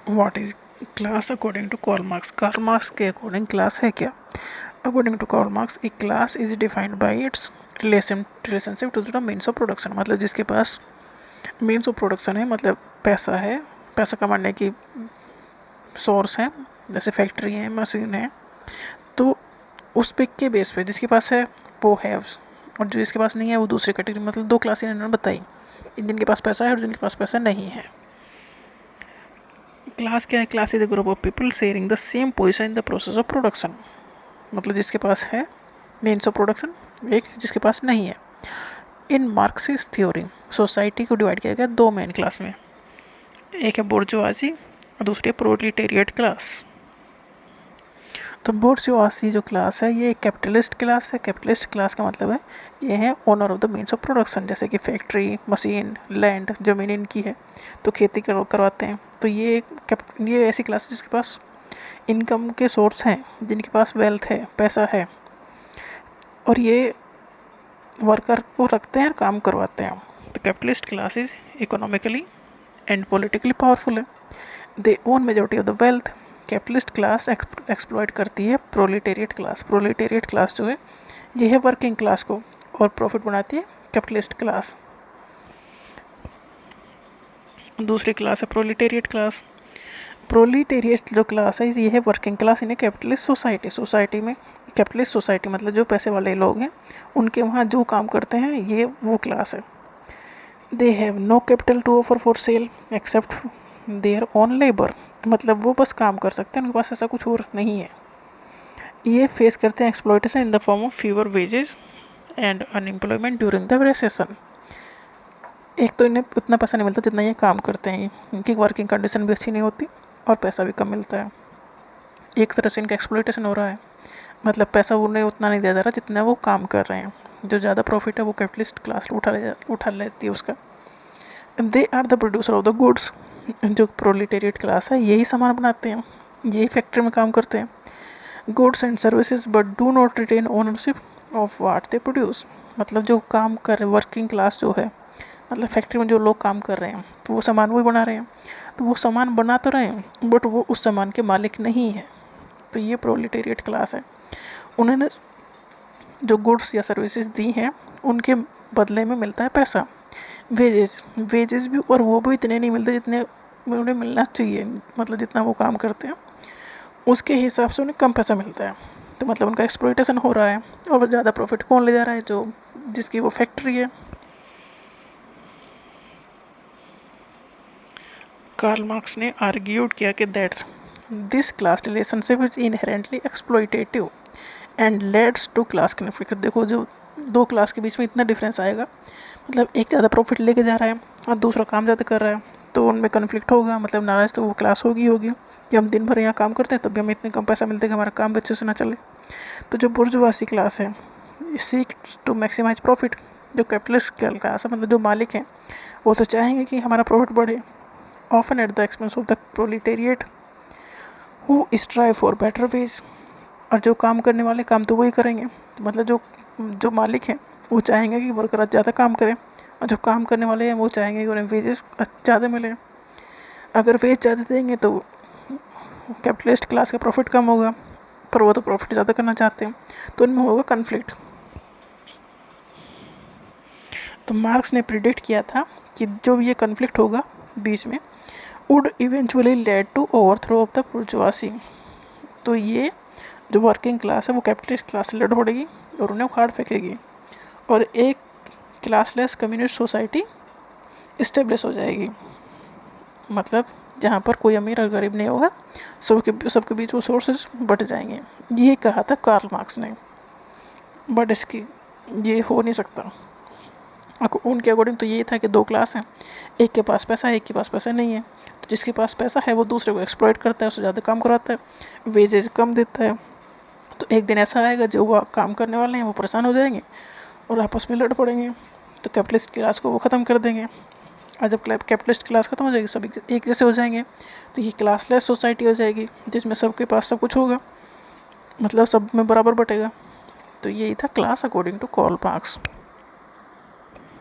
What is class according to Karl Marx? Karl Marx के according class है क्या? According to Karl Marx, a class is defined by its relationship to the means of production. मतलब जिसके पास means of production है, मतलब पैसा है, पैसा कमाने की सोर्स है, जैसे फैक्ट्री है, मशीन है, तो उस पे के बेस पे जिसके पास है वो हैव्स, और जो जिसके पास नहीं है वो दूसरी कैटेगरी। मतलब दो क्लास इन्होंने बताई, जिनके पास पैसा है और जिनके पास पैसा नहीं है। क्लास क्या है? Class is a group of people sharing the same position in the process of production. मतलब जिसके पास है मीन्स ऑफ प्रोडक्शन, एक जिसके पास नहीं है। इन मार्क्सिस्ट थ्योरी सोसाइटी को डिवाइड किया गया दो मेन क्लास में, एक है बोर्जुआजी और दूसरी है प्रोलेटेरिएट क्लास। तो बोर्जुआजी जो क्लास है ये एक कैपिटलिस्ट क्लास है। कैपिटलिस्ट क्लास का मतलब है ये है owner of the means of production, जैसे कि फैक्ट्री, मशीन, लैंड, ज़मीन इनकी है तो खेती करवाते हैं। तो ये ऐसी क्लास है जिसके पास इनकम के सोर्स हैं, जिनके पास वेल्थ है, पैसा है, और ये वर्कर को रखते हैं और काम करवाते हैं। तो capitalist class is economically and politically powerful है, they own majority of the wealth. Capitalist class exploit करती है प्रोलेटेरिएट क्लास। प्रोलेटेरिएट क्लास जो है ये है वर्किंग क्लास को, और प्रॉफिट बनाती है कैपिटलिस्ट क्लास। दूसरी क्लास है प्रोलेटेरिएट क्लास। प्रोलेटेरिएट जो क्लास है ये है working class in A capitalist society. Society में कैपिटलिस्ट सोसाइटी मतलब जो पैसे वाले लोग हैं उनके वहाँ जो काम करते हैं ये वो क्लास है। They have no capital to offer for sale except their own labour. मतलब वो बस काम कर सकते हैं, उनके पास ऐसा कुछ और नहीं है। ये फेस करते हैं exploitation in the form of fever wages and unemployment during the recession. एक तो इन्हें उतना पैसा नहीं मिलता जितना ये काम करते हैं, इनकी वर्किंग कंडीशन भी अच्छी नहीं होती और पैसा भी कम मिलता है। एक तरह से इनका एक्सप्लॉइटेशन हो रहा है, मतलब पैसा उन्हें उतना नहीं दिया जा रहा जितना वो काम कर रहे हैं। जो ज़्यादा प्रॉफिट है वो कैपिटलिस्ट क्लास उठा लेती है उसका। They are the producer of the goods. जो प्रोलेटेरिएट क्लास है यही सामान बनाते हैं, यही फैक्ट्री में काम करते हैं। Goods and services but do not retain ownership of what they produce. मतलब जो काम कर रहे वर्किंग क्लास जो है, मतलब फैक्ट्री में जो लोग काम कर रहे हैं तो वो सामान वही बना रहे हैं, तो वो सामान बना तो रहे हैं बट वो उस सामान के मालिक नहीं है। तो ये प्रोलेटेरिएट क्लास है। उन्होंने जो गुड्स या सर्विसेज दी हैं उनके बदले में मिलता है पैसा, वेजेस भी, और वो भी इतने नहीं मिलते जितने उन्हें मिलना चाहिए। मतलब जितना वो काम करते हैं उसके हिसाब से उन्हें कम पैसा मिलता है। तो मतलब उनका एक्सप्लॉइटेशन हो रहा है, और ज़्यादा प्रॉफिट कौन ले जा रहा है? जो जिसकी वो फैक्ट्री है। कार्ल मार्क्स ने आर्ग्यूड किया कि that this class relationship is inherently exploitative and leads to class conflict. देखो जो दो क्लास के बीच में इतना डिफरेंस आएगा, मतलब एक ज़्यादा प्रॉफिट लेके जा रहा है और दूसरा काम ज़्यादा कर रहा है, तो उनमें कन्फ्लिक्ट होगा। मतलब नाराज़ तो वो क्लास होगी कि हम दिन भर यहाँ काम करते हैं तब भी हमें इतने कम पैसा मिलता है कि हमारा काम भी अच्छे से ना चले। तो जो बुर्जुआसी क्लास है सीक टू मैक्सिमाइज प्रॉफिट। जो कैपिटलिस्ट क्लास है मतलब जो मालिक हैं वो तो चाहेंगे कि हमारा प्रॉफिट बढ़े, often at the expense of the proletariat who strive for better ways. और जो काम करने वाले काम तो वही करेंगे, तो मतलब जो मालिक हैं वो चाहेंगे कि वर्कर ज़्यादा काम करें, और जो काम करने वाले हैं वो चाहेंगे कि उन्हें वेजेस ज़्यादा मिले। अगर वेज ज़्यादा देंगे तो कैपिटलिस्ट क्लास का प्रॉफिट कम होगा, पर वो तो प्रॉफिट ज़्यादा करना चाहते हैं, तो उनमें होगा कन्फ्लिक्ट। तो मार्क्स ने प्रिडिक्ट किया था कि जो ये कन्फ्लिक्ट होगा बीच में would eventually lead to overthrow of the bourgeoisie. तो ये जो वर्किंग क्लास है वो कैपिटलिस्ट क्लास से लड़ पड़ेगी और उन्हें उखाड़ फेंकेगी, और एक क्लासलेस कम्युनिस्ट सोसाइटी इस्टेब्लिश हो जाएगी। मतलब जहाँ पर कोई अमीर और गरीब नहीं होगा, सबके बीच वो सोर्सेज बट जाएंगे। ये कहा था कार्ल मार्क्स ने, बट इसकी ये हो नहीं सकता। उनके अकॉर्डिंग तो ये था कि दो क्लास हैं, एक के पास पैसा है, एक के पास पैसा नहीं है। तो जिसके पास पैसा है वो दूसरे को एक्सप्लॉइट करता है, उससे ज़्यादा काम कराता है, वेजेज कम देता है। तो एक दिन ऐसा आएगा जो वो काम करने वाले हैं वो परेशान हो जाएंगे और आपस में लड़ पड़ेंगे, तो कैपिटलिस्ट क्लास को वो ख़त्म कर देंगे। और जब कैपिटलिस्ट क्लास ख़त्म हो जाएगी, सभी एक जैसे हो जाएंगे, तो ये क्लासलेस सोसाइटी हो जाएगी जिसमें सबके पास सब कुछ होगा, मतलब सब में बराबर बटेगा। तो यही था class according to Karl marks.